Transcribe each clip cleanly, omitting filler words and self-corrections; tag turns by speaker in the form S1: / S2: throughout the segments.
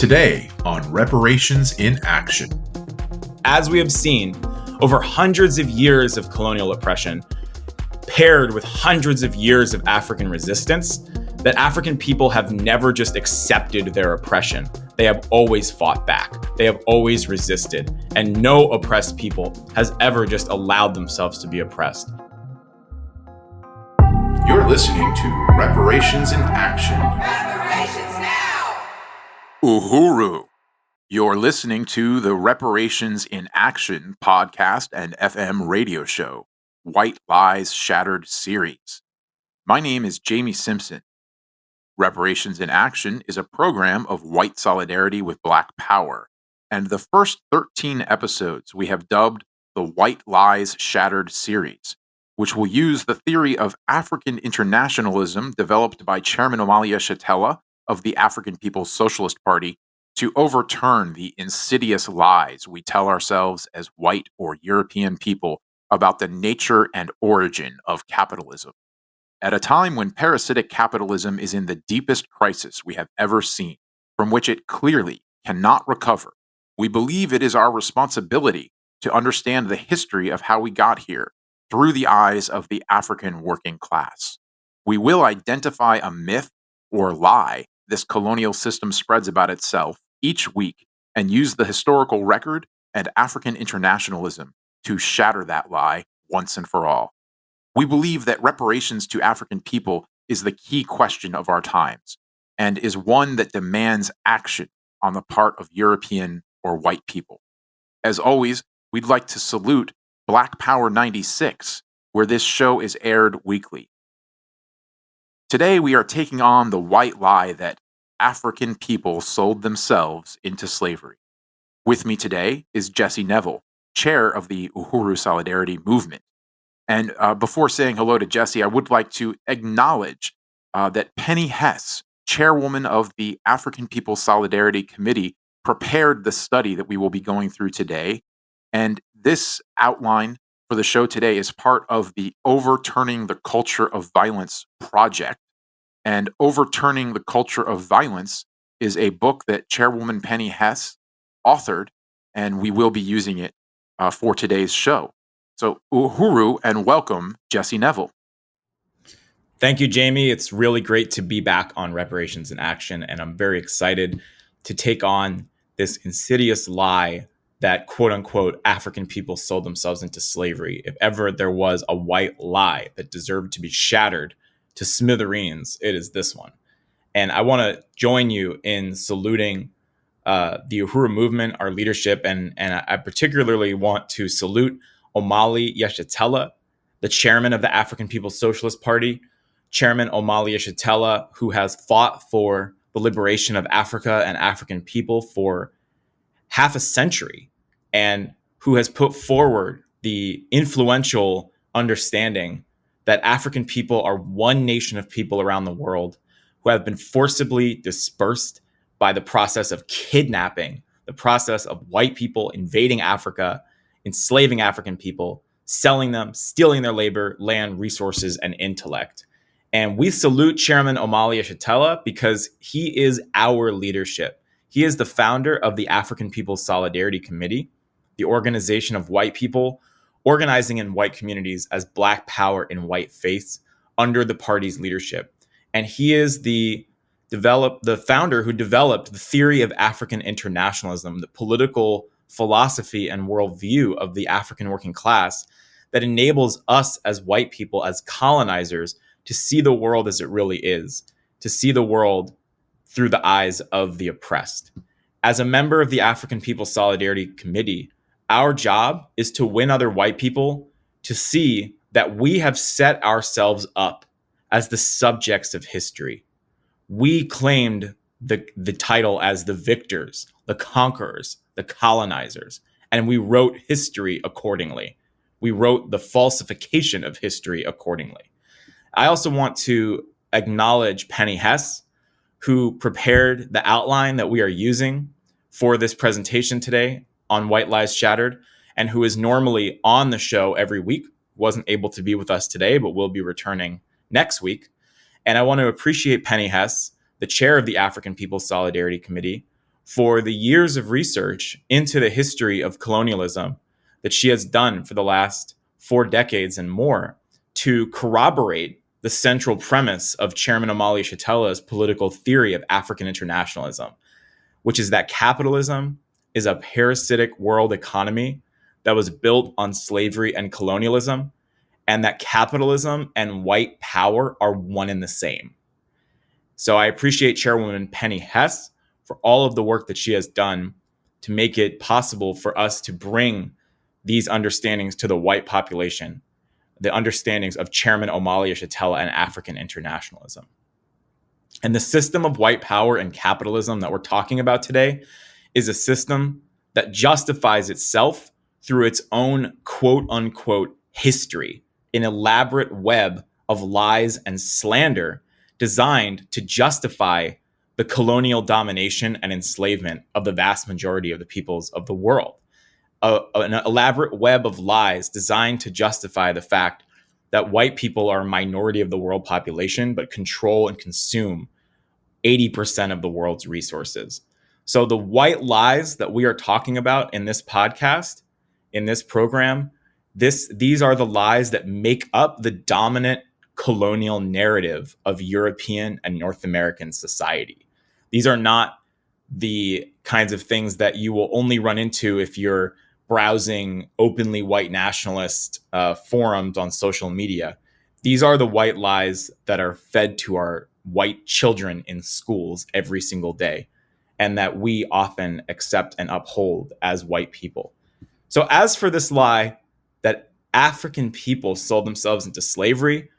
S1: Today on Reparations in Action.
S2: As we have seen, over hundreds of years of colonial oppression, paired with hundreds of years of African resistance, that African people have never just accepted their oppression. They have always fought back. They have always resisted. And no oppressed people has ever just allowed themselves to be oppressed.
S1: You're listening to Reparations in Action.
S3: Reparations now!
S4: Uhuru. You're listening to the Reparations in Action podcast and FM radio show, White Lies Shattered series. My name is Jamie Simpson. Reparations in Action is a program of white solidarity with Black power, and the first 13 episodes we have dubbed the White Lies Shattered series, which will use the theory of African internationalism developed by Chairman Omali Yeshitela of the African People's Socialist Party to overturn the insidious lies we tell ourselves as white or European people about the nature and origin of capitalism. At a time when parasitic capitalism is in the deepest crisis we have ever seen, from which it clearly cannot recover, we believe it is our responsibility to understand the history of how we got here through the eyes of the African working class. We will identify a myth or lie this colonial system spreads about itself each week and use the historical record and African internationalism to shatter that lie once and for all. We believe that reparations to African people is the key question of our times and is one that demands action on the part of European or white people. As always, we'd like to salute Black Power 96, where this show is aired weekly. Today, we are taking on the white lie that African people sold themselves into slavery. With me today is Jesse Nevel, chair of the Uhuru Solidarity Movement. And before saying hello to Jesse, I would like to acknowledge that Penny Hess, chairwoman of the African People's Solidarity Committee, prepared the study that we will be going through today. And this outline for the show today is part of the Overturning the Culture of Violence project. And Overturning the Culture of Violence is a book that Chairwoman Penny Hess authored, and we will be using it for today's show. So, Uhuru, and welcome, Jesse Nevel.
S2: Thank you, Jamie. It's really great to be back on Reparations in Action, and I'm very excited to take on this insidious lie that, quote unquote, African people sold themselves into slavery. If ever there was a white lie that deserved to be shattered to smithereens, it is this one. And I want to join you in saluting the Uhuru movement, our leadership, and I particularly want to salute Omali Yeshitela, the chairman of the African People's Socialist Party, Chairman Omali Yeshitela, who has fought for the liberation of Africa and African people for half a century, and who has put forward the influential understanding that African people are one nation of people around the world who have been forcibly dispersed by the process of kidnapping, the process of white people invading Africa, enslaving African people, selling them, stealing their labor, land, resources, and intellect. And we salute Chairman Omali Yeshitela because he is our leadership. He is the founder of the African People's Solidarity Committee, the organization of white people organizing in white communities as Black power in white faiths under the party's leadership. And he is the founder who developed the theory of African internationalism, the political philosophy and worldview of the African working class that enables us as white people, as colonizers, to see the world as it really is, to see the world through the eyes of the oppressed. As a member of the African People's Solidarity Committee, our job is to win other white people to see that we have set ourselves up as the subjects of history. We claimed the title as the victors, the conquerors, the colonizers, and we wrote history accordingly. We wrote the falsification of history accordingly. I also want to acknowledge Penny Hess, who prepared the outline that we are using for this presentation today on White Lies Shattered, and who is normally on the show every week. Wasn't able to be with us today, but will be returning next week. And I want to appreciate Penny Hess, the chair of the African People's Solidarity Committee, for the years of research into the history of colonialism that she has done for the last 4 decades and more to corroborate the central premise of Chairman Omali Yeshitela's political theory of African internationalism, which is that capitalism is a parasitic world economy that was built on slavery and colonialism, and that capitalism and white power are one and the same. So I appreciate Chairwoman Penny Hess for all of the work that she has done to make it possible for us to bring these understandings to the white population, the understandings of Chairman Omali Yeshitela and African internationalism. And the system of white power and capitalism that we're talking about today is a system that justifies itself through its own quote unquote history, an elaborate web of lies and slander designed to justify the colonial domination and enslavement of the vast majority of the peoples of the world. An elaborate web of lies designed to justify the fact that white people are a minority of the world population, but control and consume 80% of the world's resources. So the white lies that we are talking about in this podcast, in this program, these are the lies that make up the dominant colonial narrative of European and North American society. These are not the kinds of things that you will only run into if you're browsing openly white nationalist forums on social media. These are the white lies that are fed to our white children in schools every single day, and that we often accept and uphold as white people. So as for this lie that African people sold themselves into slavery,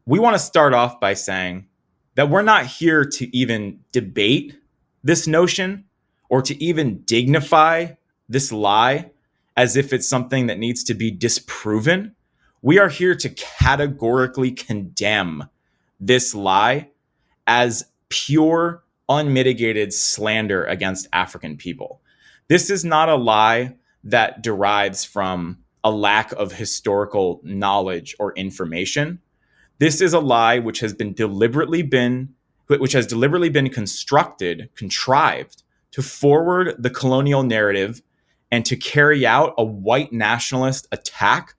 S2: we want to start off by saying that we're not here to even debate this notion or to even dignify this lie as if it's something that needs to be disproven. We are here to categorically condemn this lie as pure, unmitigated slander against African people. This is not a lie that derives from a lack of historical knowledge or information. This is a lie which has deliberately been contrived to forward the colonial narrative and to carry out a white nationalist attack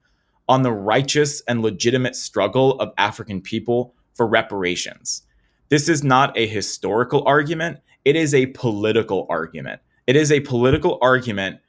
S2: on the righteous and legitimate struggle of African people for reparations. This is not a historical argument. It is a political argument. It is a political argument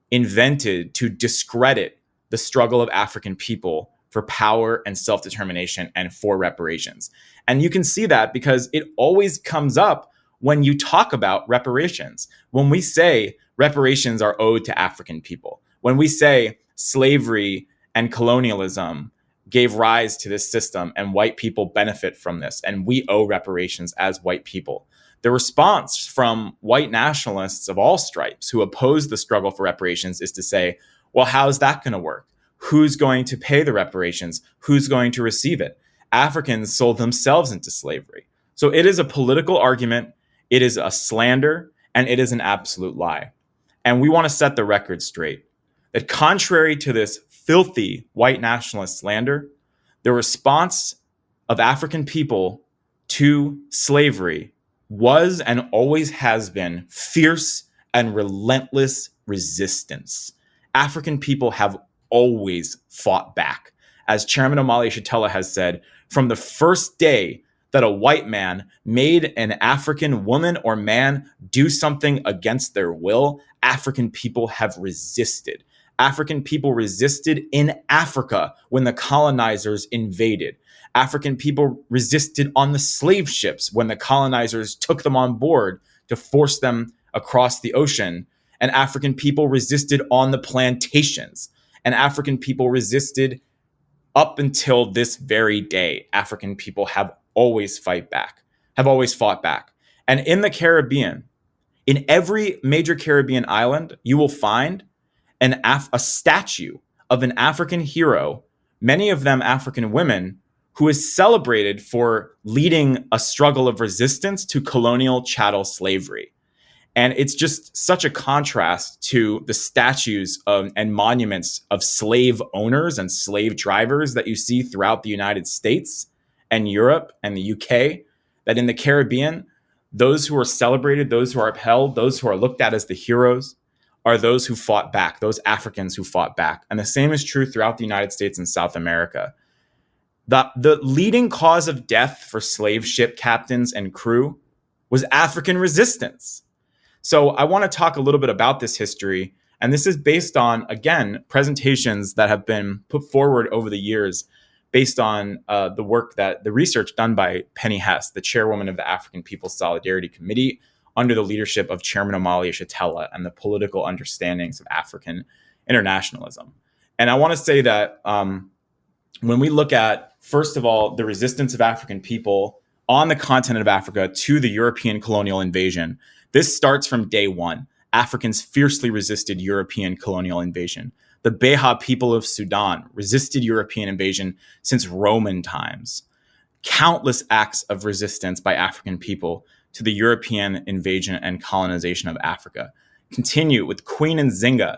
S2: invented to discredit the struggle of African people for power and self-determination and for reparations. And you can see that because it always comes up when you talk about reparations. When we say reparations are owed to African people, when we say slavery and colonialism gave rise to this system and white people benefit from this and we owe reparations as white people, the response from white nationalists of all stripes who oppose the struggle for reparations is to say, well, how's that going to work? Who's going to pay the reparations? Who's going to receive it? Africans sold themselves into slavery. So it is a political argument, it is a slander, and it is an absolute lie. And we want to set the record straight that contrary to this filthy white nationalist slander, the response of African people to slavery was and always has been fierce and relentless resistance. African people have always fought back. As Chairman Omali Yeshitela has said, from the first day that a white man made an African woman or man do something against their will, African people have resisted. African people resisted in Africa when the colonizers invaded. African people resisted on the slave ships when the colonizers took them on board to force them across the ocean. And African people resisted on the plantations. And African people resisted up until this very day. African people have always fought back. And in the Caribbean, in every major Caribbean island, you will find a statue of an African hero, many of them African women, who is celebrated for leading a struggle of resistance to colonial chattel slavery. And it's just such a contrast to the statues and monuments of slave owners and slave drivers that you see throughout the United States and Europe and the UK, that in the Caribbean, those who are celebrated, those who are upheld, those who are looked at as the heroes are those who fought back, those Africans who fought back. And the same is true throughout the United States and South America. The leading cause of death for slave ship captains and crew was African resistance. So I want to talk a little bit about this history. And this is based on, again, presentations that have been put forward over the years based on the research done by Penny Hess, the chairwoman of the African People's Solidarity Committee, under the leadership of Chairman Omali Yeshitela, and the political understandings of African internationalism. And I want to say that when we look at, first of all, the resistance of African people on the continent of Africa to the European colonial invasion, this starts from day one. Africans fiercely resisted European colonial invasion. The Beja people of Sudan resisted European invasion since Roman times. Countless acts of resistance by African people to the European invasion and colonization of Africa continue with Queen Nzinga,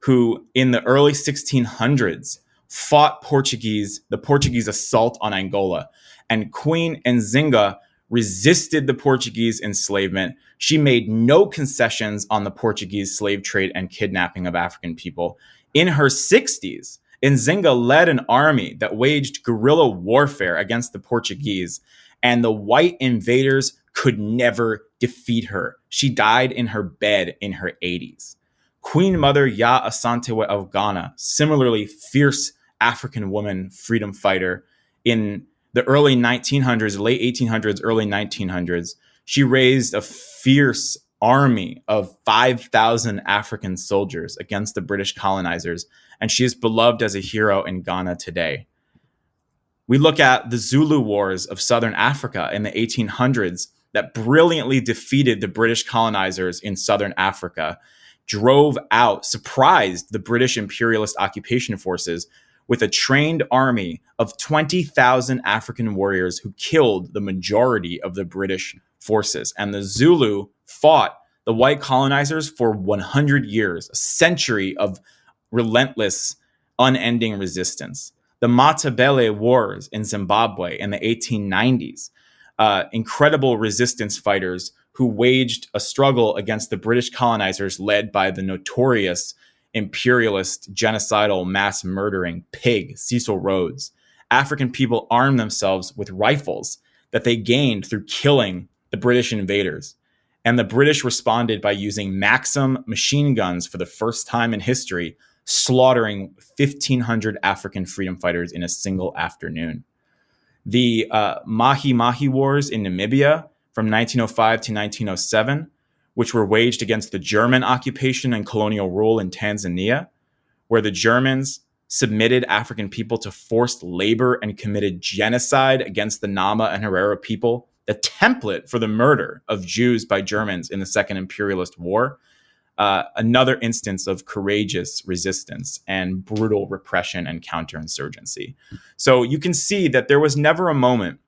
S2: who in the early 1600s fought the Portuguese assault on Angola. And Queen Nzinga resisted the Portuguese enslavement. She made no concessions on the Portuguese slave trade and kidnapping of African people. In her 60s, Nzinga led an army that waged guerrilla warfare against the Portuguese, and the white invaders could never defeat her. She died in her bed in her 80s. Queen Mother Ya Asante of Ghana, similarly fierce African woman freedom fighter in the early 1900s, late 1800s, early 1900s, she raised a fierce army of 5,000 African soldiers against the British colonizers, and she is beloved as a hero in Ghana today. We look at the Zulu Wars of Southern Africa in the 1800s that brilliantly defeated the British colonizers in Southern Africa, surprised the British imperialist occupation forces with a trained army of 20,000 African warriors who killed the majority of the British forces. And the Zulu fought the white colonizers for 100 years, a century of relentless, unending resistance. The Matabele Wars in Zimbabwe in the 1890s, incredible resistance fighters who waged a struggle against the British colonizers led by the notorious imperialist, genocidal, mass murdering pig, Cecil Rhodes. African people armed themselves with rifles that they gained through killing the British invaders. And the British responded by using Maxim machine guns for the first time in history, slaughtering 1,500 African freedom fighters in a single afternoon. The Mahi Mahi Wars in Namibia from 1905 to 1907, which were waged against the German occupation and colonial rule in Tanzania, where the Germans submitted African people to forced labor and committed genocide against the Nama and Herero people, the template for the murder of Jews by Germans in the Second Imperialist War. Another instance of courageous resistance and brutal repression and counterinsurgency. So you can see that there was never a moment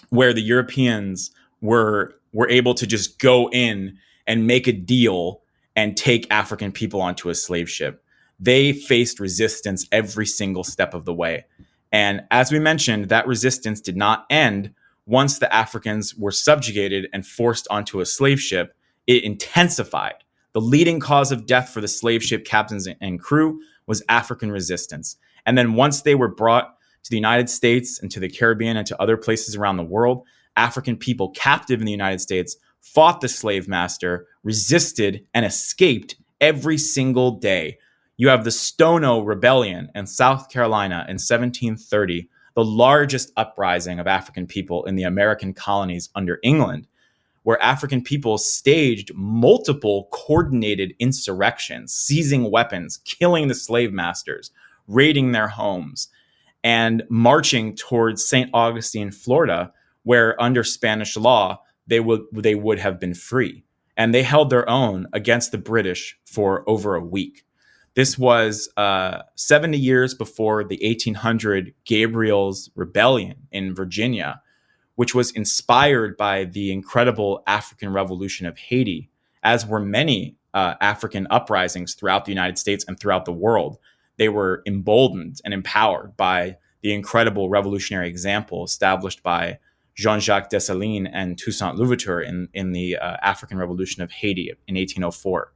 S2: where the Europeans were able to just go in and make a deal and take African people onto a slave ship. They faced resistance every single step of the way. And as we mentioned, that resistance did not end once the Africans were subjugated and forced onto a slave ship. It intensified. The leading cause of death for the slave ship captains and crew was African resistance. And then once they were brought to the United States and to the Caribbean and to other places around the world, African people captive in the United States fought the slave master, resisted, and escaped every single day. You have the Stono Rebellion in South Carolina in 1730, the largest uprising of African people in the American colonies under England, where African people staged multiple coordinated insurrections, seizing weapons, killing the slave masters, raiding their homes, and marching towards St. Augustine, Florida, where under Spanish law, they would have been free. And they held their own against the British for over a week. This was 70 years before the 1800 Gabriel's Rebellion in Virginia, which was inspired by the incredible African Revolution of Haiti, as were many African uprisings throughout the United States and throughout the world. They were emboldened and empowered by the incredible revolutionary example established by Jean-Jacques Dessalines and Toussaint Louverture in the African Revolution of Haiti in 1804.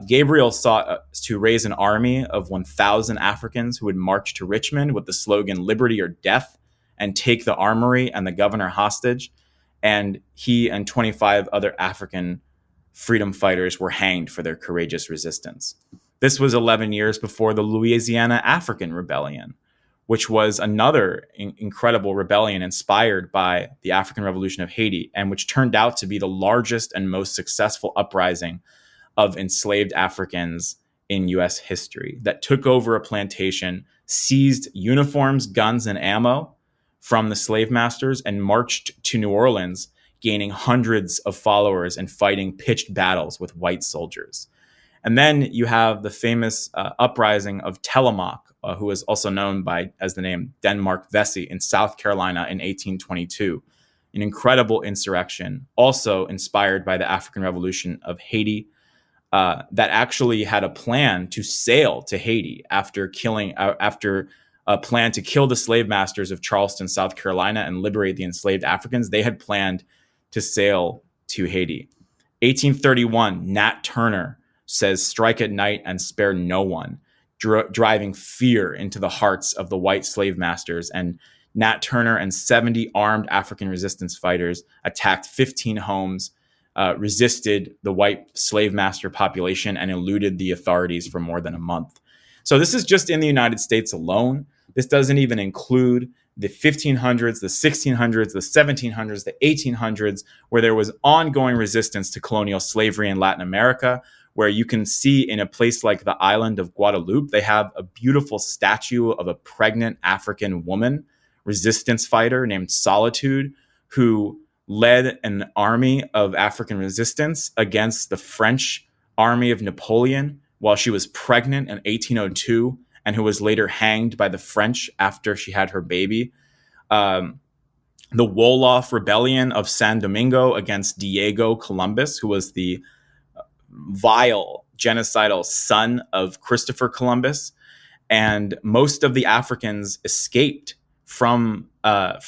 S2: Gabriel sought to raise an army of 1,000 Africans who would march to Richmond with the slogan "Liberty or Death" and take the armory and the governor hostage. And he and 25 other African freedom fighters were hanged for their courageous resistance. This was 11 years before the Louisiana African Rebellion, which was another incredible rebellion inspired by the African Revolution of Haiti, and which turned out to be the largest and most successful uprising of enslaved Africans in U.S. history, that took over a plantation, seized uniforms, guns, and ammo from the slave masters, and marched to New Orleans, gaining hundreds of followers and fighting pitched battles with white soldiers. And then you have the famous uprising of Tillamook, who is also known as the name Denmark Vesey, in South Carolina in 1822. An incredible insurrection, also inspired by the African Revolution of Haiti, that actually had a plan to sail to Haiti after a plan to kill the slave masters of Charleston, South Carolina, and liberate the enslaved Africans. They had planned to sail to Haiti. 1831, Nat Turner says, "Strike at night and spare no one," driving fear into the hearts of the white slave masters. And Nat Turner and 70 armed African resistance fighters attacked 15 homes, resisted the white slave master population, and eluded the authorities for more than a month. So this is just in the United States alone. This doesn't even include the 1500s, the 1600s, the 1700s, the 1800s, where there was ongoing resistance to colonial slavery in Latin America, where you can see in a place like the island of Guadeloupe, they have a beautiful statue of a pregnant African woman, resistance fighter named Solitude, who led an army of African resistance against the French army of Napoleon while she was pregnant in 1802, and who was later hanged by the French after she had her baby. The Wolof Rebellion of San Domingo against Diego Columbus, who was the vile genocidal son of Christopher Columbus. And most of the Africans escaped from San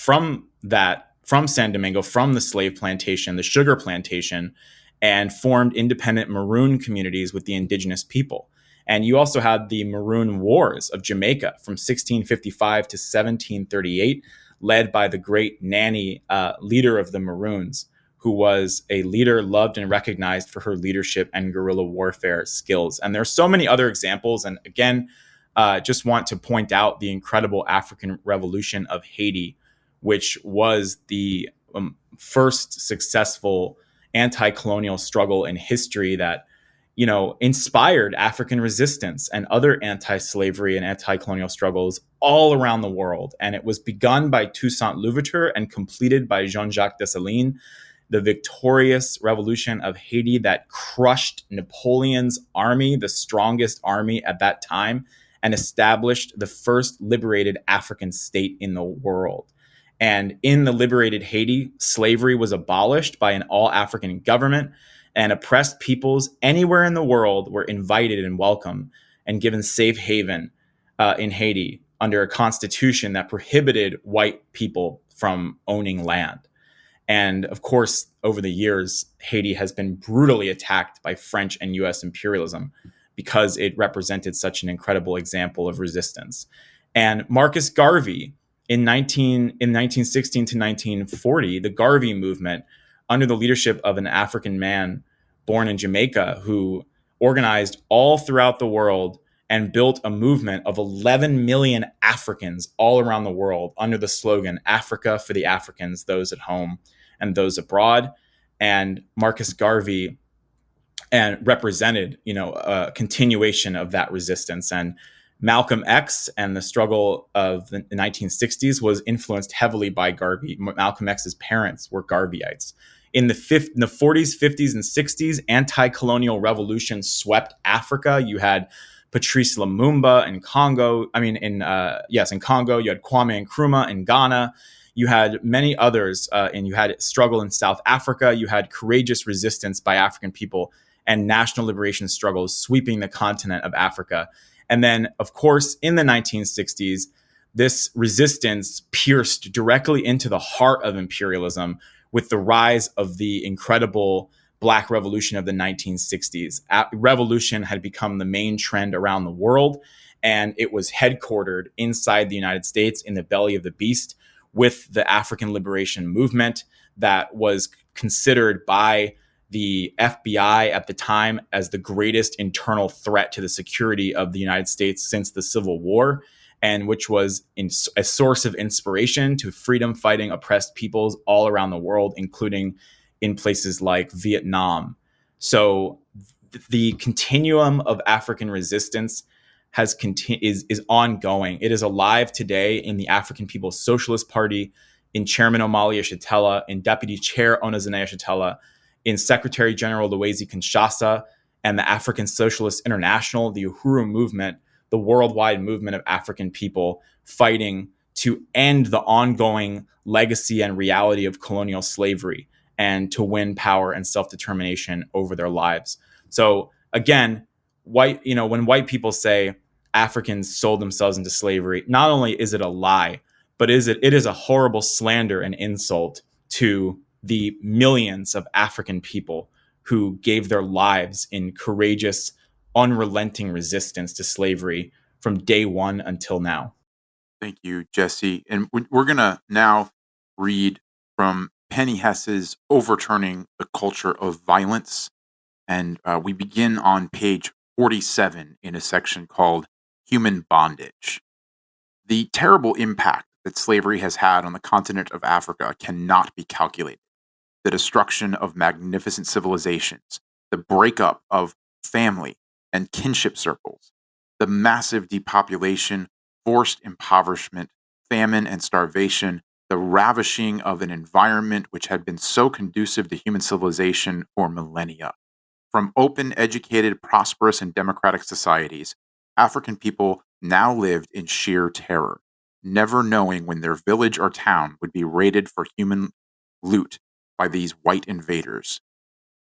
S2: Domingo, from the slave plantation, the sugar plantation, and formed independent Maroon communities with the indigenous people. And you also had the Maroon Wars of Jamaica from 1655 to 1738, led by the great Nanny, leader of the Maroons, who was a leader loved and recognized for her leadership and guerrilla warfare skills. And there are so many other examples. And again, just want to point out the incredible African Revolution of Haiti, which was the first successful anti-colonial struggle in history that, inspired African resistance and other anti-slavery and anti-colonial struggles all around the world. And it was begun by Toussaint Louverture and completed by Jean-Jacques Dessalines, the victorious revolution of Haiti that crushed Napoleon's army, the strongest army at that time, and established the first liberated African state in the world. And in the liberated Haiti, slavery was abolished by an all-African government, and oppressed peoples anywhere in the world were invited and welcome and given safe haven in Haiti under a constitution that prohibited white people from owning land. And of course, over the years, Haiti has been brutally attacked by French and US imperialism because it represented such an incredible example of resistance. And Marcus Garvey, in 1916 to 1940, the Garvey movement, under the leadership of an African man born in Jamaica, who organized all throughout the world and built a movement of 11 million Africans all around the world under the slogan, "Africa for the Africans, those at home and those abroad." And Marcus Garvey represented, a continuation of that resistance. And Malcolm X and the struggle of the 1960s was influenced heavily by Garvey. Malcolm X's parents were Garveyites. In the 40s, 50s, and 60s, anti-colonial revolution swept Africa. You had Patrice Lumumba in Congo. In Congo. You had Kwame Nkrumah in Ghana. You had many others, and you had struggle in South Africa. You had courageous resistance by African people and national liberation struggles sweeping the continent of Africa. And then, of course, in the 1960s, this resistance pierced directly into the heart of imperialism with the rise of the incredible Black Revolution of the 1960s. Revolution had become the main trend around the world, and it was headquartered inside the United States in the belly of the beast with the African Liberation Movement that was considered by the FBI at the time as the greatest internal threat to the security of the United States since the Civil War, and which was a source of inspiration to freedom-fighting oppressed peoples all around the world, including in places like Vietnam. So the continuum of African resistance is ongoing. It is alive today in the African People's Socialist Party, in Chairman Omali Yeshitela, in Deputy Chair Onazane Yeshitela, in Secretary General Louisi Kinshasa, and the African Socialist International, the Uhuru movement, the worldwide movement of African people fighting to end the ongoing legacy and reality of colonial slavery and to win power and self-determination over their lives. So again, when white people say Africans sold themselves into slavery, not only is it a lie, but it is a horrible slander and insult to the millions of African people who gave their lives in courageous, unrelenting resistance to slavery from day one until now.
S4: Thank you, Jesse. And we're going to now read from Penny Hess's Overturning the Culture of Violence. And we begin on page 47 in a section called Human Bondage. The terrible impact that slavery has had on the continent of Africa cannot be calculated. The destruction of magnificent civilizations, the breakup of family and kinship circles, the massive depopulation, forced impoverishment, famine and starvation, the ravishing of an environment which had been so conducive to human civilization for millennia. From open, educated, prosperous, and democratic societies, African people now lived in sheer terror, never knowing when their village or town would be raided for human loot by these white invaders.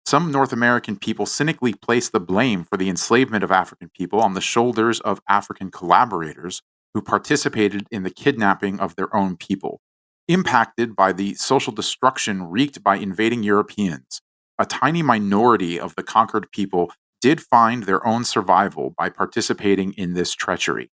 S4: Some North American people cynically place the blame for the enslavement of African people on the shoulders of African collaborators who participated in the kidnapping of their own people. Impacted by the social destruction wreaked by invading Europeans, a tiny minority of the conquered people did find their own survival by participating in this treachery.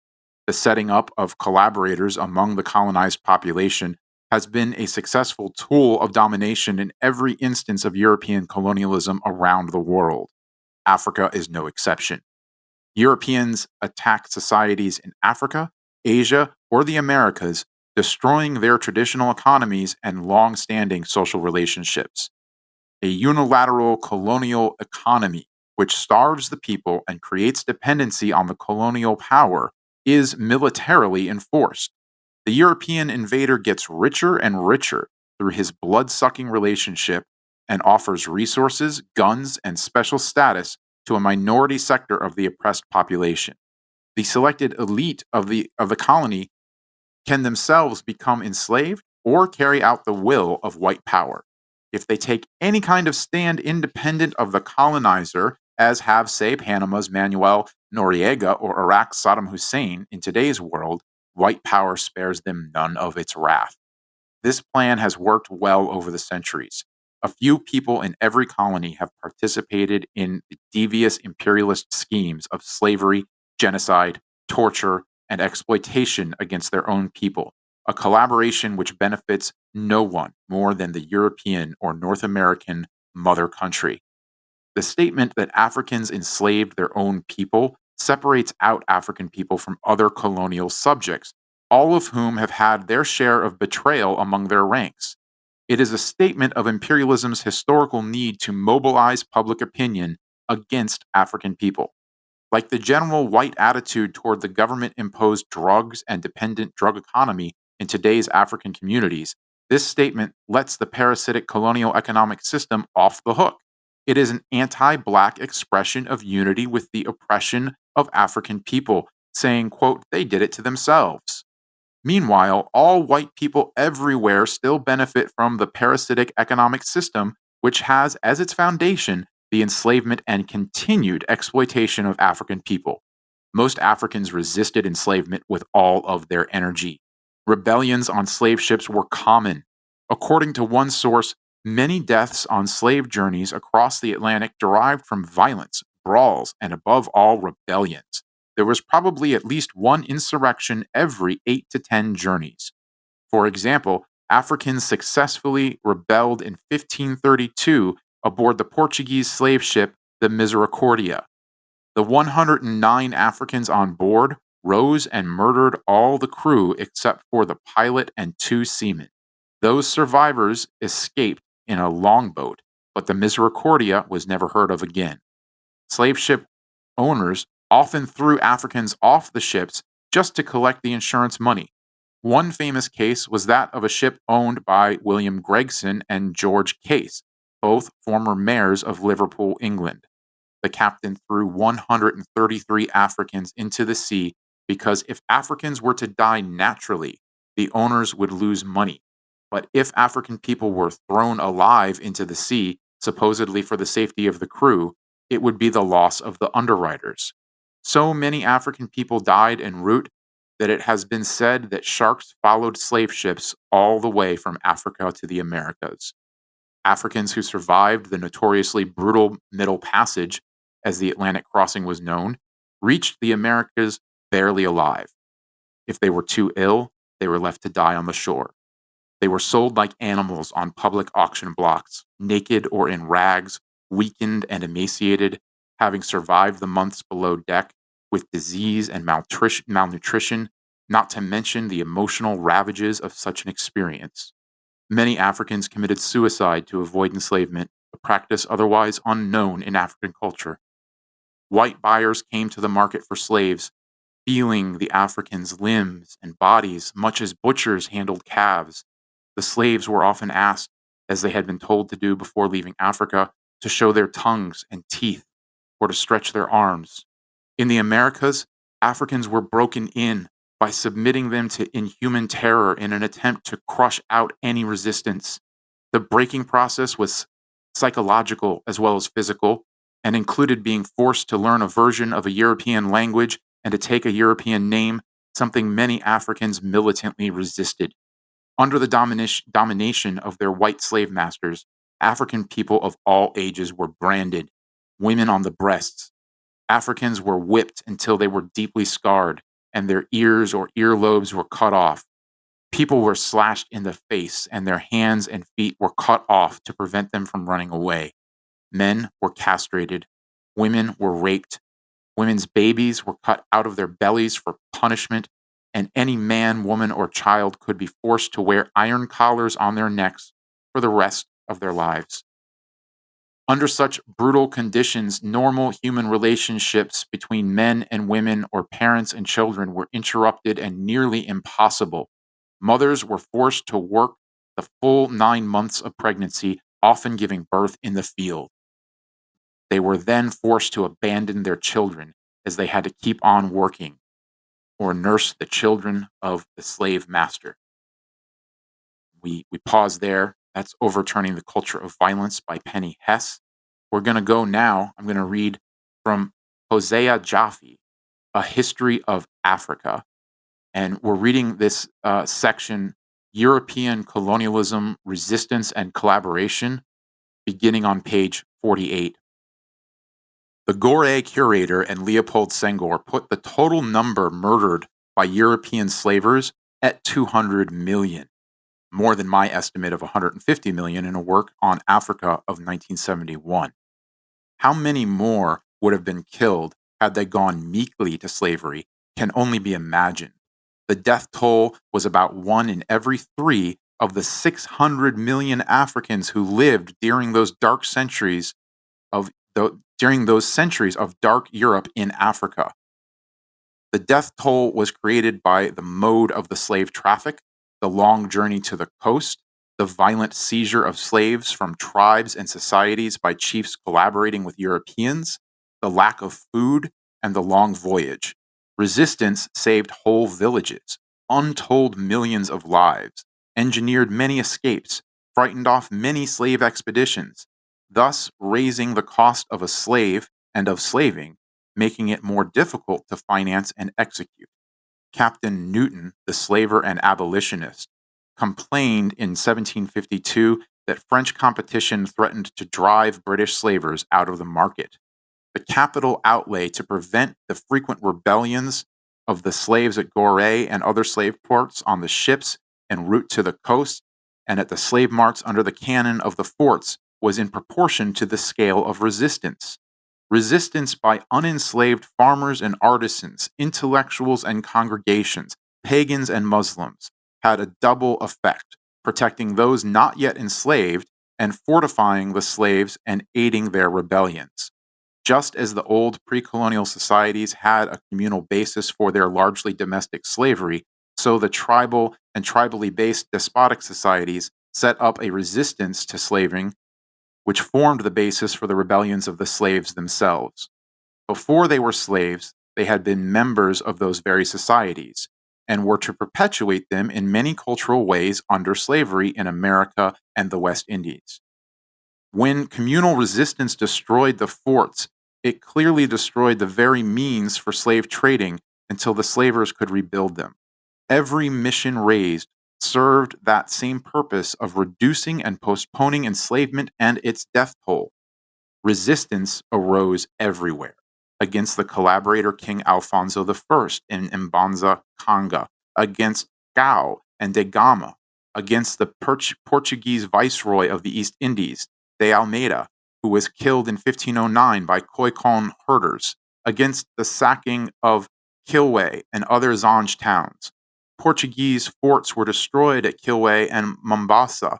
S4: The setting up of collaborators among the colonized population has been a successful tool of domination in every instance of European colonialism around the world. Africa is no exception. Europeans attacked societies in Africa, Asia, or the Americas, destroying their traditional economies and long-standing social relationships. A unilateral colonial economy which starves the people and creates dependency on the colonial power is militarily enforced. The European invader gets richer and richer through his blood-sucking relationship and offers resources, guns, and special status to a minority sector of the oppressed population. The selected elite of the colony can themselves become enslaved or carry out the will of white power. If they take any kind of stand independent of the colonizer, as have, say, Panama's Manuel Noriega or Iraq's Saddam Hussein in today's world, white power spares them none of its wrath. This plan has worked well over the centuries. A few people in every colony have participated in the devious imperialist schemes of slavery, genocide, torture, and exploitation against their own people, a collaboration which benefits no one more than the European or North American mother country. The statement that Africans enslaved their own people separates out African people from other colonial subjects, all of whom have had their share of betrayal among their ranks. It is a statement of imperialism's historical need to mobilize public opinion against African people. Like the general white attitude toward the government-imposed drugs and dependent drug economy in today's African communities, this statement lets the parasitic colonial economic system off the hook. It is an anti-Black expression of unity with the oppression of African people, saying, quote, they did it to themselves. Meanwhile, all white people everywhere still benefit from the parasitic economic system, which has as its foundation the enslavement and continued exploitation of African people. Most Africans resisted enslavement with all of their energy. Rebellions on slave ships were common. According to one source, many deaths on slave journeys across the Atlantic derived from violence, brawls, and above all, rebellions. There was probably at least one insurrection every 8 to 10 journeys. For example, Africans successfully rebelled in 1532 aboard the Portuguese slave ship the Misericordia. The 109 Africans on board rose and murdered all the crew except for the pilot and 2 seamen. Those survivors escaped in a longboat, but the Misericordia was never heard of again. Slave ship owners often threw Africans off the ships just to collect the insurance money. One famous case was that of a ship owned by William Gregson and George Case, both former mayors of Liverpool, England. The captain threw 133 Africans into the sea because if Africans were to die naturally, the owners would lose money. But if African people were thrown alive into the sea, supposedly for the safety of the crew, it would be the loss of the underwriters. So many African people died en route that it has been said that sharks followed slave ships all the way from Africa to the Americas. Africans who survived the notoriously brutal Middle Passage, as the Atlantic crossing was known, reached the Americas barely alive. If they were too ill, they were left to die on the shore. They were sold like animals on public auction blocks, naked or in rags, weakened and emaciated, having survived the months below deck with disease and malnutrition, not to mention the emotional ravages of such an experience. Many Africans committed suicide to avoid enslavement, a practice otherwise unknown in African culture. White buyers came to the market for slaves, feeling the Africans' limbs and bodies much as butchers handled calves. The slaves were often asked, as they had been told to do before leaving Africa, to show their tongues and teeth or to stretch their arms. In the Americas, Africans were broken in by submitting them to inhuman terror in an attempt to crush out any resistance. The breaking process was psychological as well as physical, and included being forced to learn a version of a European language and to take a European name, something many Africans militantly resisted. Under the domination of their white slave masters, African people of all ages were branded, women on the breasts. Africans were whipped until they were deeply scarred, and their ears or earlobes were cut off. People were slashed in the face, and their hands and feet were cut off to prevent them from running away. Men were castrated. Women were raped. Women's babies were cut out of their bellies for punishment, and any man, woman, or child could be forced to wear iron collars on their necks for the rest of their lives. Under such brutal conditions, normal human relationships between men and women or parents and children were interrupted and nearly impossible. Mothers were forced to work the full 9 months of pregnancy, often giving birth in the field. They were then forced to abandon their children as they had to keep on working or nurse the children of the slave master. We pause there. That's Overturning the Culture of Violence by Penny Hess. We're going to go now. I'm going to read from Hosea Jaffe, A History of Africa. And we're reading this section, European Colonialism, Resistance, and Collaboration, beginning on page 48. The Gore curator and Leopold Senghor put the total number murdered by European slavers at 200 million, more than my estimate of 150 million in a work on Africa of 1971. How many more would have been killed had they gone meekly to slavery can only be imagined. The death toll was about 1 in every 3 of the 600 million Africans who lived during those centuries of dark Europe in Africa. The death toll was created by the mode of the slave traffic, the long journey to the coast, the violent seizure of slaves from tribes and societies by chiefs collaborating with Europeans, the lack of food, and the long voyage. Resistance saved whole villages, untold millions of lives, engineered many escapes, frightened off many slave expeditions, thus raising the cost of a slave and of slaving making it more difficult to finance and execute. Captain Newton, the slaver and abolitionist, complained in 1752 that French competition threatened to drive British slavers out of the market. The capital outlay to prevent the frequent rebellions of the slaves at Gorée and other slave ports on the ships en route to the coast and at the slave marts under the cannon of the forts was in proportion to the scale of resistance. Resistance by unenslaved farmers and artisans, intellectuals and congregations, pagans and Muslims, had a double effect, protecting those not yet enslaved and fortifying the slaves and aiding their rebellions. Just as the old pre-colonial societies had a communal basis for their largely domestic slavery, so the tribal and tribally based despotic societies set up a resistance to slaving, which formed the basis for the rebellions of the slaves themselves. Before they were slaves, they had been members of those very societies, and were to perpetuate them in many cultural ways under slavery in America and the West Indies. When communal resistance destroyed the forts, it clearly destroyed the very means for slave trading until the slavers could rebuild them. Every mission raised served that same purpose of reducing and postponing enslavement and its death toll. Resistance arose everywhere against the collaborator King Alfonso I in Mbanza, Conga, against Gao and de Gama, against the Portuguese viceroy of the East Indies, de Almeida, who was killed in 1509 by Khoikhon herders, against the sacking of Kilwa and other Zanj towns. Portuguese forts were destroyed at Kilwa and Mombasa.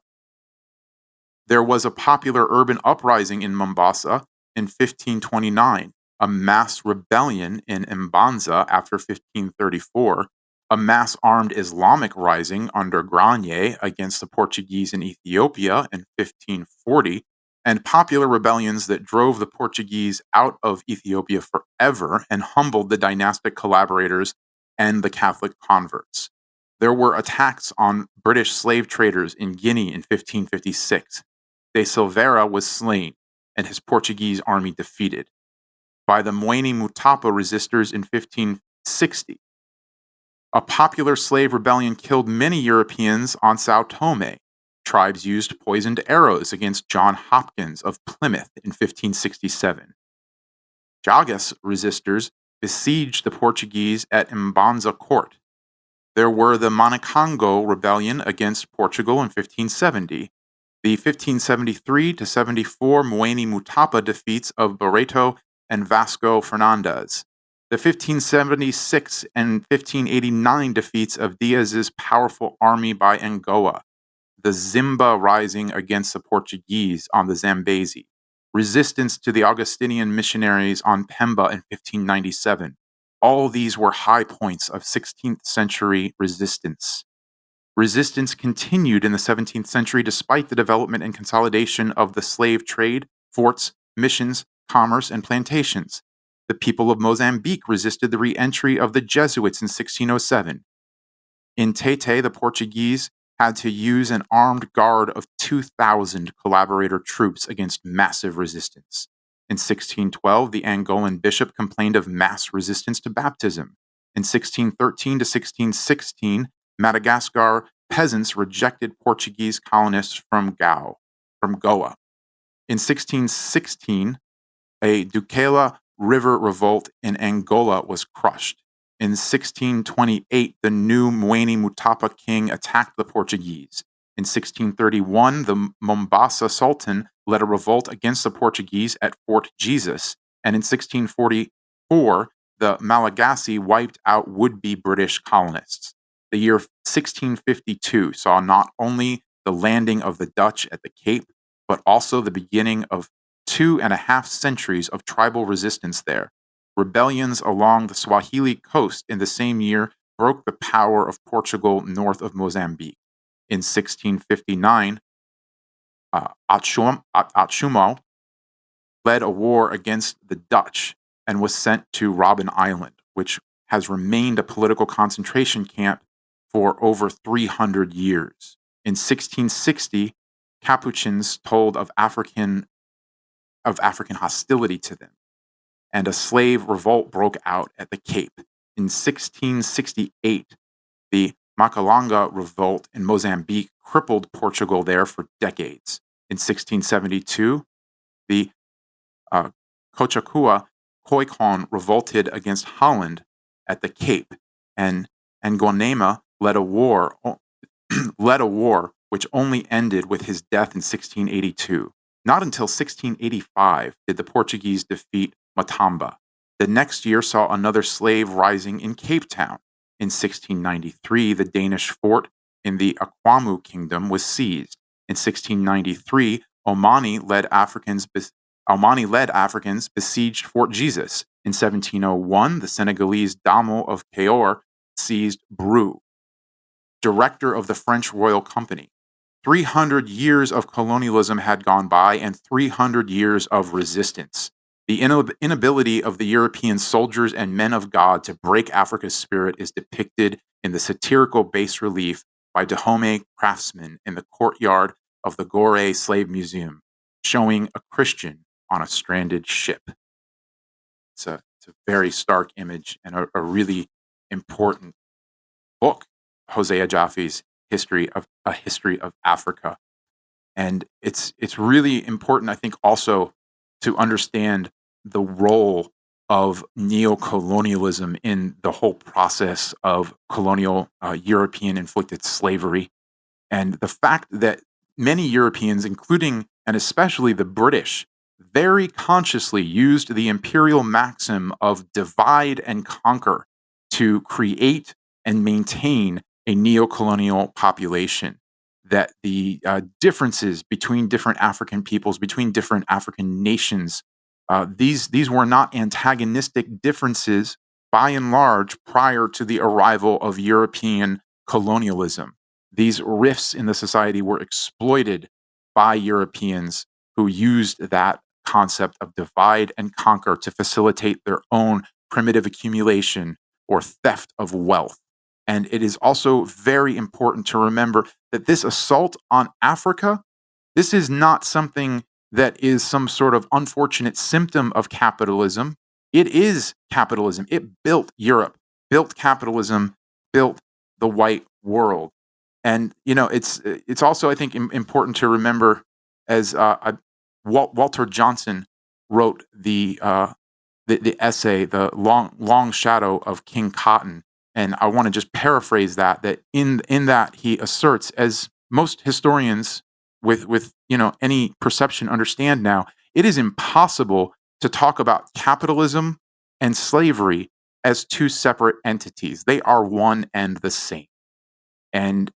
S4: There was a popular urban uprising in Mombasa in 1529, a mass rebellion in Mbanza after 1534, a mass armed Islamic rising under Granier against the Portuguese in Ethiopia in 1540, and popular rebellions that drove the Portuguese out of Ethiopia forever and humbled the dynastic collaborators and the Catholic converts. There were attacks on British slave traders in Guinea in 1556. De Silveira was slain and his Portuguese army defeated by the Mueni Mutapa resistors in 1560. A popular slave rebellion killed many Europeans on Sao Tome. Tribes used poisoned arrows against John Hopkins of Plymouth in 1567. Chagas resistors besieged the Portuguese at Mbanza court. There were the Manicongo rebellion against Portugal in 1570, the 1573 to 74 Mueni Mutapa defeats of Barreto and Vasco Fernandes, the 1576 and 1589 defeats of Diaz's powerful army by Angoa, the Zimba rising against the Portuguese on the Zambezi, resistance to the Augustinian missionaries on Pemba in 1597. All these were high points of 16th century resistance. Resistance continued in the 17th century despite the development and consolidation of the slave trade, forts, missions, commerce, and plantations. The people of Mozambique resisted the re-entry of the Jesuits in 1607. In Tete, the Portuguese had to use an armed guard of 2,000 collaborator troops against massive resistance. In 1612, the Angolan bishop complained of mass resistance to baptism. In 1613 to 1616, Madagascar peasants rejected Portuguese colonists from Goa. In 1616, a Duquela River revolt in Angola was crushed. In 1628, the new Mueni Mutapa king attacked the Portuguese. In 1631, the Mombasa Sultan led a revolt against the Portuguese at Fort Jesus, and in 1644, the Malagasy wiped out would-be British colonists. The year 1652 saw not only the landing of the Dutch at the Cape, but also the beginning of 2.5 centuries of tribal resistance there. Rebellions along the Swahili coast in the same year broke the power of Portugal north of Mozambique. In 1659, Atshumo led a war against the Dutch and was sent to Robben Island, which has remained a political concentration camp for over 300 years. In 1660, Capuchins told of African hostility to them. and a slave revolt broke out at the Cape. In 1668, the Macalanga revolt in Mozambique crippled Portugal there for decades. In 1672, the Cochacua Khoikhon revolted against Holland at the Cape, and Nguanema led a war which only ended with his death in 1682. Not until 1685 did the Portuguese defeat Matamba. The next year saw another slave rising in Cape Town. In 1693, the Danish fort in the Akwamu Kingdom was seized. In 1693, Omani-led Africans besieged Fort Jesus. In 1701, the Senegalese Damo of Caor seized Brou, director of the French Royal Company. 300 years of colonialism had gone by and 300 years of resistance. The inability of the European soldiers and men of God to break Africa's spirit is depicted in the satirical bas relief by Dahomey craftsmen in the courtyard of the Gore Slave Museum, showing a Christian on a stranded ship. It's a very stark image and a really important book, Hosea Jaffe's History of Africa. And it's really important, I think, also to understand the role of neocolonialism in the whole process of colonial European inflicted slavery. And the fact that many Europeans, including and especially the British, very consciously used the imperial maxim of divide and conquer to create and maintain a neocolonial population, that the differences between different African peoples, between different African nations, these were not antagonistic differences by and large prior to the arrival of European colonialism. These rifts in the society were exploited by Europeans who used that concept of divide and conquer to facilitate their own primitive accumulation or theft of wealth. And it is also very important to remember that this assault on Africa, this is not something that is some sort of unfortunate symptom of capitalism. It is capitalism. It built Europe, built capitalism, built the white world. And, it's also, I think, important to remember, as Walter Johnson wrote the essay, The Long Shadow of King Cotton. And I want to just paraphrase that in that he asserts, as most historians with any perception understand now, it is impossible to talk about capitalism and slavery as two separate entities. They are one and the same. And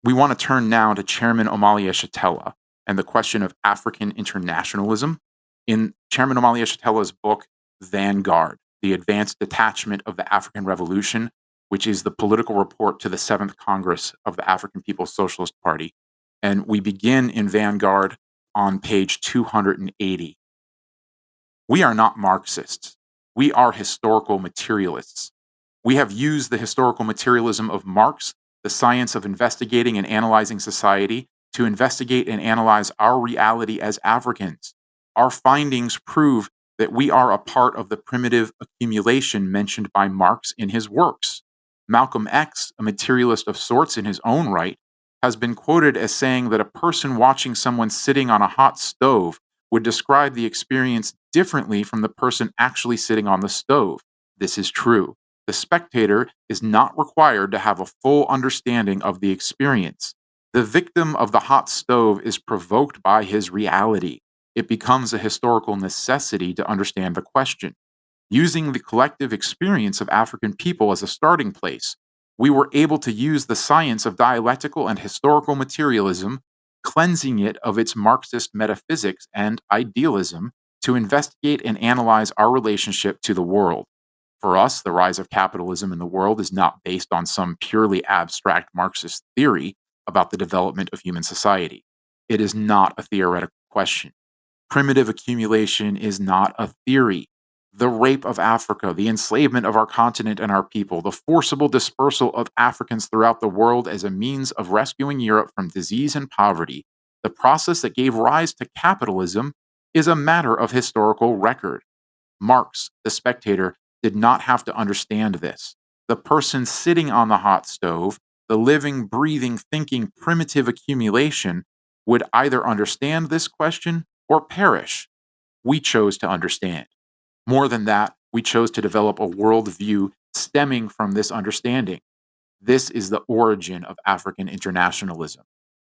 S4: we want to turn now to Chairman Omali Yeshitela and the question of African internationalism. In Chairman Omali Yeshitela's book, Vanguard, The Advanced Detachment of the African Revolution, which is the political report to the 7th Congress of the African People's Socialist Party. And we begin in Vanguard on page 280. We are not Marxists. We are historical materialists. We have used the historical materialism of Marx, the science of investigating and analyzing society, to investigate and analyze our reality as Africans. Our findings prove that we are a part of the primitive accumulation mentioned by Marx in his works. Malcolm X, a materialist of sorts in his own right, has been quoted as saying that a person watching someone sitting on a hot stove would describe the experience differently from the person actually sitting on the stove. This is true. The spectator is not required to have a full understanding of the experience. The victim of the hot stove is provoked by his reality. It becomes a historical necessity to understand the question. Using the collective experience of African people as a starting place, we were able to use the science of dialectical and historical materialism, cleansing it of its Marxist metaphysics and idealism, to investigate and analyze our relationship to the world. For us, the rise of capitalism in the world is not based on some purely abstract Marxist theory about the development of human society. It is not a theoretical question. Primitive accumulation is not a theory. The rape of Africa, the enslavement of our continent and our people, the forcible dispersal of Africans throughout the world as a means of rescuing Europe from disease and poverty, the process that gave rise to capitalism, is a matter of historical record. Marx, the spectator, did not have to understand this. The person sitting on the hot stove, the living, breathing, thinking, primitive accumulation, would either understand this question or perish. We chose to understand. More than that, we chose to develop a worldview stemming from this understanding. This is the origin of African internationalism.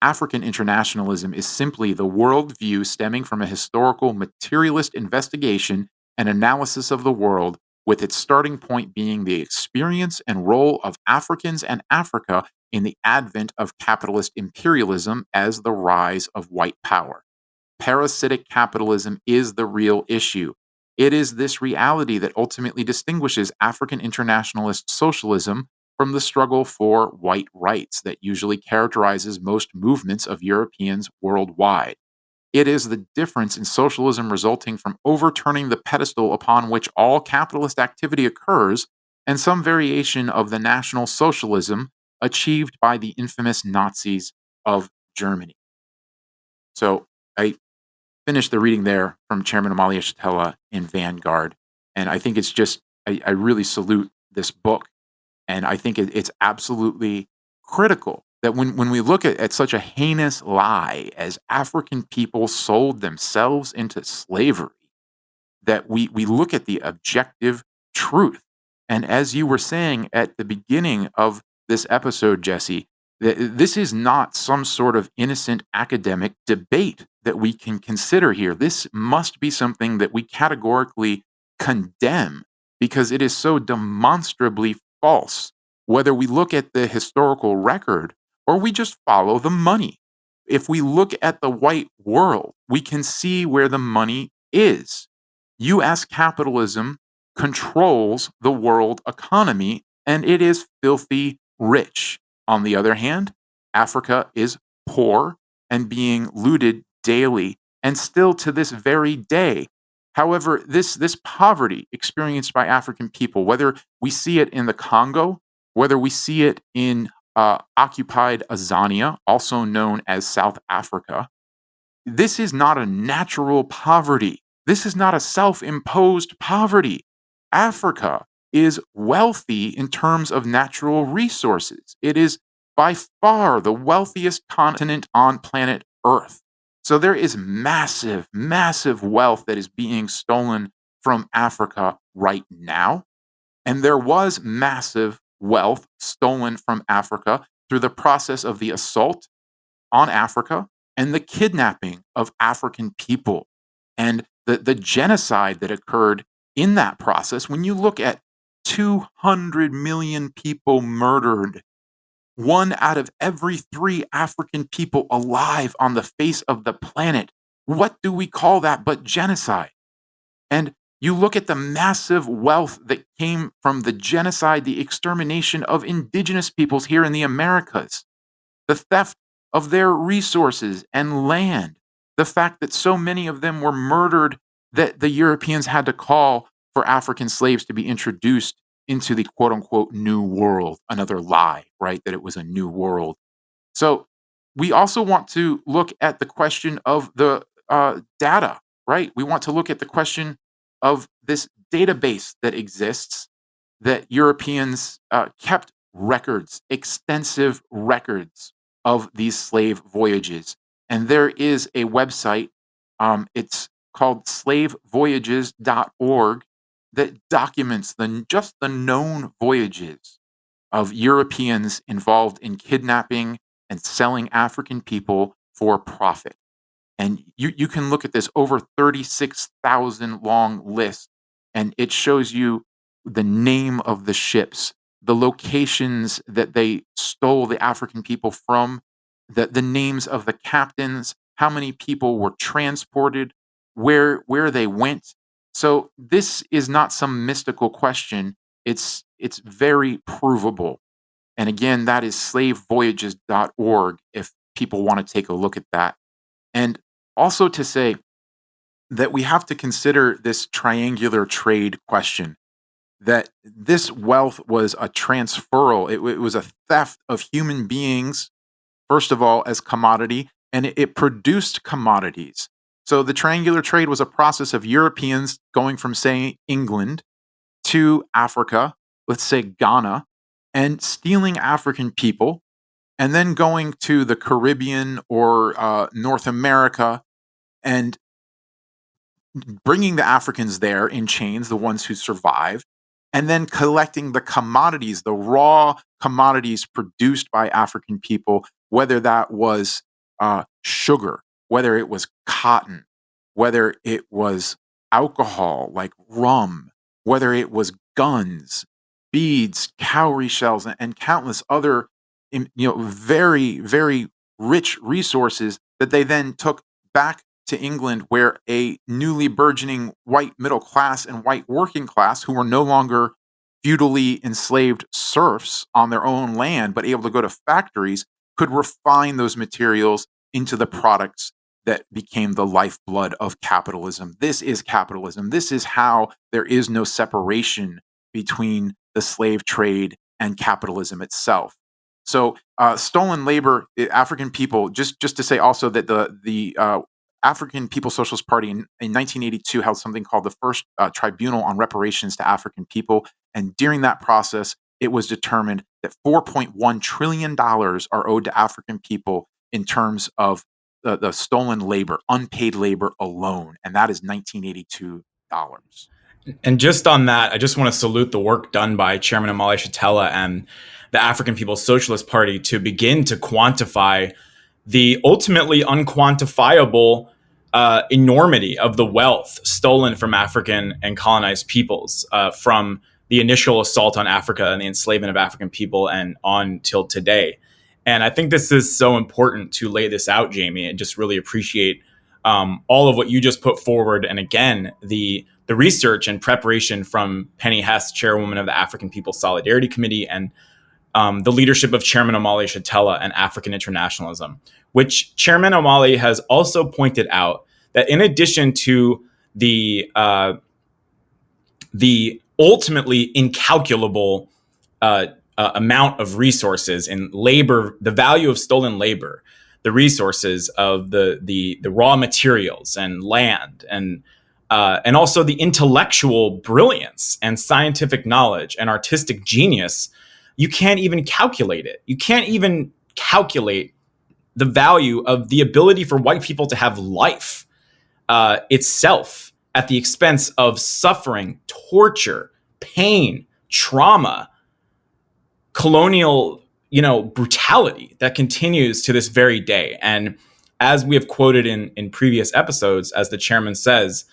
S4: African internationalism is simply the worldview stemming from a historical materialist investigation and analysis of the world, with its starting point being the experience and role of Africans and Africa in the advent of capitalist imperialism as the rise of white power. Parasitic capitalism is the real issue. It is this reality that ultimately distinguishes African internationalist socialism from the struggle for white rights that usually characterizes most movements of Europeans worldwide. It is the difference in socialism resulting from overturning the pedestal upon which all capitalist activity occurs and some variation of the National Socialism achieved by the infamous Nazis of Germany. So I finished the reading there from Chairman Amalia Shatella in Vanguard. And I think it's just, I really salute this book. And I think it's absolutely critical that when we look at such a heinous lie as African people sold themselves into slavery, that we look at the objective truth. And as you were saying at the beginning of this episode, Jesse, this is not some sort of innocent academic debate that we can consider here. This must be something that we categorically condemn because it is so demonstrably false, whether we look at the historical record or we just follow the money. If we look at the white world, we can see where the money is. U.S. capitalism controls the world economy, and it is filthy rich. On the other hand, Africa is poor and being looted daily, and still to this very day. However, this poverty experienced by African people, whether we see it in the Congo, whether we see it in occupied Azania, also known as South Africa, this is not a natural poverty. This is not a self-imposed poverty. Africa is wealthy in terms of natural resources. It is by far the wealthiest continent on planet Earth. So there is massive, massive wealth that is being stolen from Africa right now. And there was massive wealth stolen from Africa through the process of the assault on Africa and the kidnapping of African people and the genocide that occurred in that process. When you look at 200 million people murdered, 1 out of every 3 African people alive on the face of the planet, what do we call that but genocide? And you look at the massive wealth that came from the genocide, the extermination of indigenous peoples here in the Americas, the theft of their resources and land, the fact that so many of them were murdered that the Europeans had to call for African slaves to be introduced into the quote unquote new world. Another lie, right? That it was a new world. So we also want to look at the question of the data, right? We want to look at the question of this database that exists that Europeans kept records, extensive records of these slave voyages. And there is a website, it's called slavevoyages.org, that documents just the known voyages of Europeans involved in kidnapping and selling African people for profit. And you can look at this over 36,000 long list, and it shows you the name of the ships, the locations that they stole the African people from, the names of the captains, how many people were transported, where they went. So this is not some mystical question. It's very provable. And again, that is slavevoyages.org if people want to take a look at that. And also to say that we have to consider this triangular trade question, that this wealth was a transferal. It was a theft of human beings, first of all, as commodity, and it produced commodities. So the triangular trade was a process of Europeans going from, say, England to Africa, let's say Ghana, and stealing African people, and then going to the Caribbean or North America and bringing the Africans there in chains, the ones who survived, and then collecting the commodities, the raw commodities produced by African people, whether that was sugar, whether it was cotton, whether it was alcohol like rum, whether it was guns, beads, cowrie shells, and countless other, very, very rich resources that they then took back to England, where a newly burgeoning white middle class and white working class, who were no longer feudally enslaved serfs on their own land, but able to go to factories, could refine those materials into the products that became the lifeblood of capitalism. This is capitalism. This is how there is no separation between the slave trade and capitalism itself. So stolen labor, African people, just to say also that the African People's Socialist Party in 1982 held something called the first tribunal on reparations to African people. And during that process, it was determined that $4.1 trillion are owed to African people in terms of the stolen labor, unpaid labor alone. And that is $1982.
S2: And just on that, I just want to salute the work done by Chairman Omali Yeshitela and the African People's Socialist Party to begin to quantify the ultimately unquantifiable enormity of the wealth stolen from African and colonized peoples from the initial assault on Africa and the enslavement of African people and on till today. And I think this is so important to lay this out, Jamie, and just really appreciate all of what you just put forward. And again, the research and preparation from Penny Hess, chairwoman of the African People's Solidarity Committee, and the leadership of Chairman Omali Yeshitela and African Internationalism, which Chairman Omali has also pointed out that in addition to the ultimately incalculable amount of resources in labor, the value of stolen labor, the resources of the raw materials and land, and also the intellectual brilliance and scientific knowledge and artistic genius, you can't even calculate it. You can't even calculate the value of the ability for white people to have life itself at the expense of suffering, torture, pain, trauma, colonial, brutality that continues to this very day. And as we have quoted in previous episodes, as the chairman says,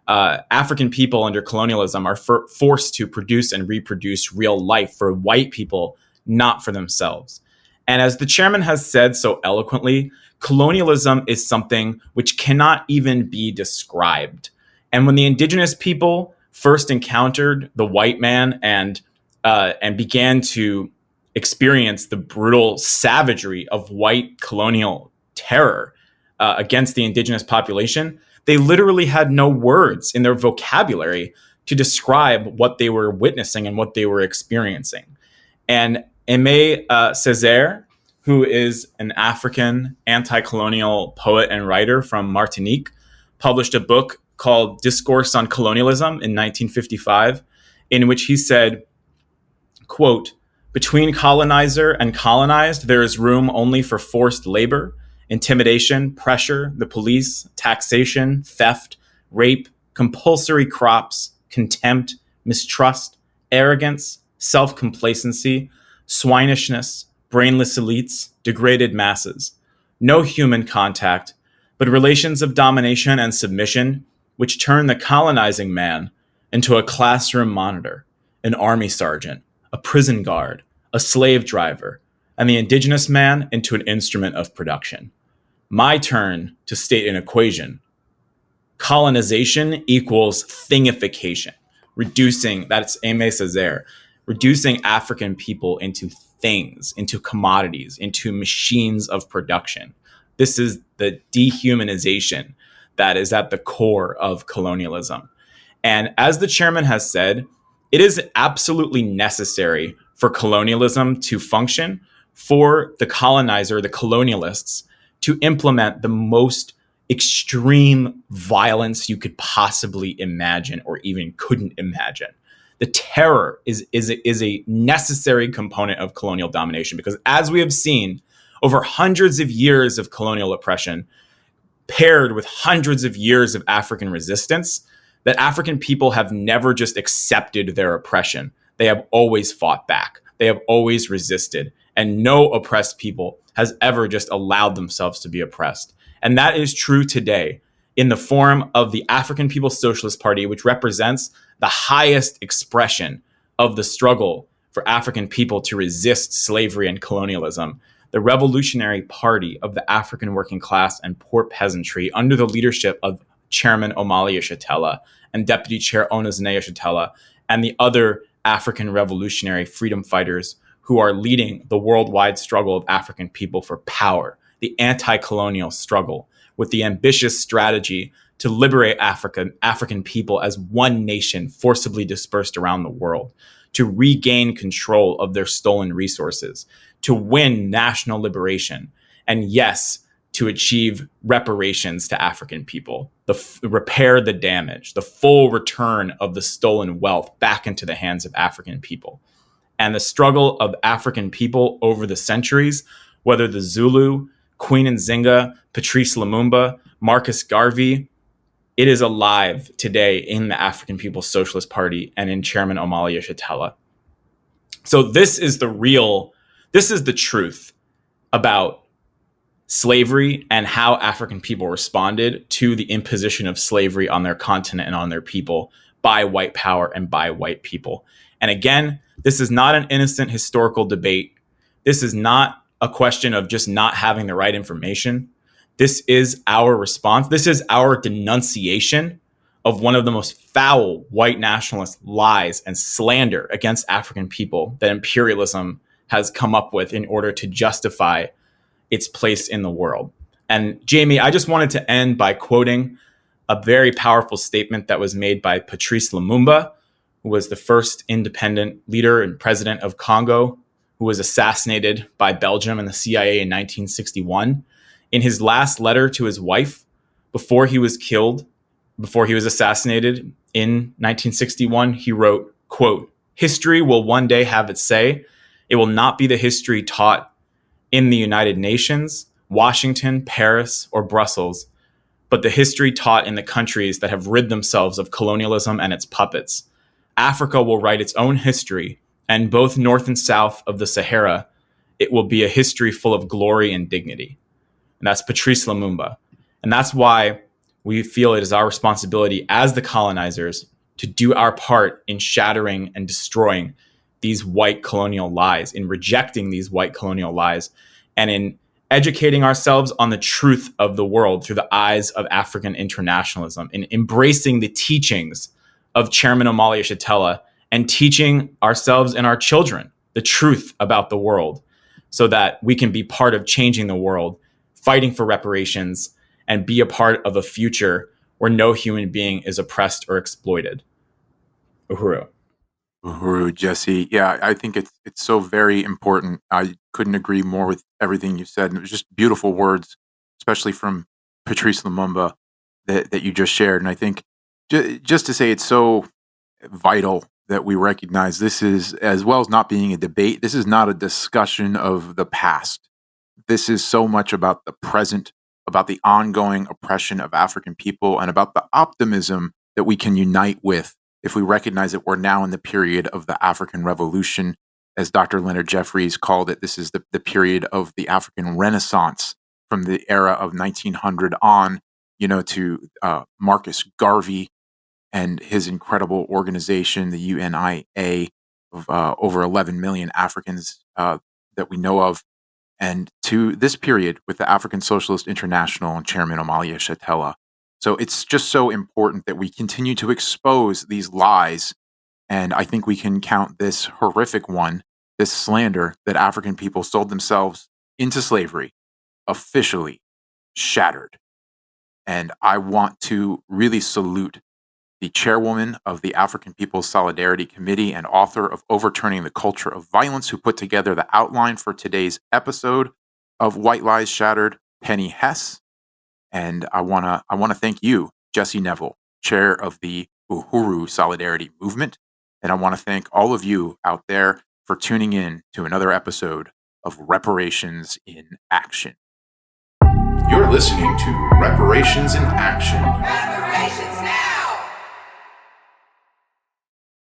S2: African people under colonialism are forced to produce and reproduce real life for white people, not for themselves. And as the chairman has said so eloquently, colonialism is something which cannot even be described. And when the indigenous people first encountered the white man and began to experience the brutal savagery of white colonial terror against the indigenous population, they literally had no words in their vocabulary to describe what they were witnessing and what they were experiencing. And Aimé Césaire, who is an African anti-colonial poet and writer from Martinique, published a book called Discourse on Colonialism in 1955, in which he said, quote, "Between colonizer and colonized, there is room only for forced labor, intimidation, pressure, the police, taxation, theft, rape, compulsory crops, contempt, mistrust, arrogance, self-complacency, swinishness, brainless elites, degraded masses. No human contact, but relations of domination and submission, which turn the colonizing man into a classroom monitor, an army sergeant, a prison guard, a slave driver, and the indigenous man into an instrument of production. My turn to state an equation. Colonization equals thingification, that's Aimé Césaire, reducing African people into things, into commodities, into machines of production. This is the dehumanization that is at the core of colonialism. And as the chairman has said, it is absolutely necessary for colonialism to function, for the colonizer, the colonialists, to implement the most extreme violence you could possibly imagine or even couldn't imagine. The terror is a necessary component of colonial domination, because as we have seen over hundreds of years of colonial oppression, paired with hundreds of years of African resistance, that African people have never just accepted their oppression. They have always fought back. They have always resisted. And no oppressed people has ever just allowed themselves to be oppressed. And that is true today in the form of the African People's Socialist Party, which represents the highest expression of the struggle for African people to resist slavery and colonialism. The Revolutionary Party of the African working class and poor peasantry, under the leadership of Chairman Omali Yeshitela and Deputy Chair Onazane Yeshitela, and the other African revolutionary freedom fighters who are leading the worldwide struggle of African people for power, the anti-colonial struggle, with the ambitious strategy to liberate African people as one nation forcibly dispersed around the world, to regain control of their stolen resources, to win national liberation, and yes, to achieve reparations to African people, repair the damage, the full return of the stolen wealth back into the hands of African people. And the struggle of African people over the centuries, whether the Zulu, Queen Nzinga, Patrice Lumumba, Marcus Garvey, it is alive today in the African People's Socialist Party and in Chairman Omali Yeshitela. So this is the truth about slavery and how African people responded to the imposition of slavery on their continent and on their people by white power and by white people. And again, this is not an innocent historical debate. This is not a question of just not having the right information. This is our response. This is our denunciation of one of the most foul white nationalist lies and slander against African people that imperialism has come up with in order to justify its place in the world. And Jamie, I just wanted to end by quoting a very powerful statement that was made by Patrice Lumumba, who was the first independent leader and president of Congo, who was assassinated by Belgium and the CIA in 1961. In his last letter to his wife, before he was assassinated in 1961, he wrote, quote, "History will one day have its say. It will not be the history taught in the United Nations, Washington, Paris, or Brussels, but the history taught in the countries that have rid themselves of colonialism and its puppets. Africa will write its own history, and both north and south of the Sahara, it will be a history full of glory and dignity." And that's Patrice Lumumba. And that's why we feel it is our responsibility as the colonizers to do our part in shattering and destroying these white colonial lies, in rejecting these white colonial lies, and in educating ourselves on the truth of the world through the eyes of African internationalism, in embracing the teachings of Chairman Omali Yeshitela and teaching ourselves and our children the truth about the world so that we can be part of changing the world, fighting for reparations, and be a part of a future where no human being is oppressed or exploited. Uhuru.
S4: Uhuru, Jesse. Yeah, I think it's so very important. I couldn't agree more with everything you said. And it was just beautiful words, especially from Patrice Lumumba that you just shared. And I think just to say it's so vital that we recognize this is, as well as not being a debate, this is not a discussion of the past. This is so much about the present, about the ongoing oppression of African people, and about the optimism that we can unite with if we recognize that we're now in the period of the African Revolution. As Dr. Leonard Jeffries called it, this is the period of the African Renaissance, from the era of 1900 on, to Marcus Garvey and his incredible organization, the UNIA, of over 11 million Africans that we know of, and to this period with the African Socialist International and Chairman Omali Yeshitela. So it's just so important that we continue to expose these lies, and I think we can count this horrific one, this slander that African people sold themselves into slavery, officially shattered. And I want to really salute the chairwoman of the African People's Solidarity Committee and author of Overturning the Culture of Violence, who put together the outline for today's episode of White Lies Shattered, Penny Hess. And I wanna thank you, Jesse Nevel, chair of the Uhuru Solidarity Movement. And I want to thank all of you out there for tuning in to another episode of Reparations in Action.
S1: You're listening to Reparations in Action.
S3: Reparations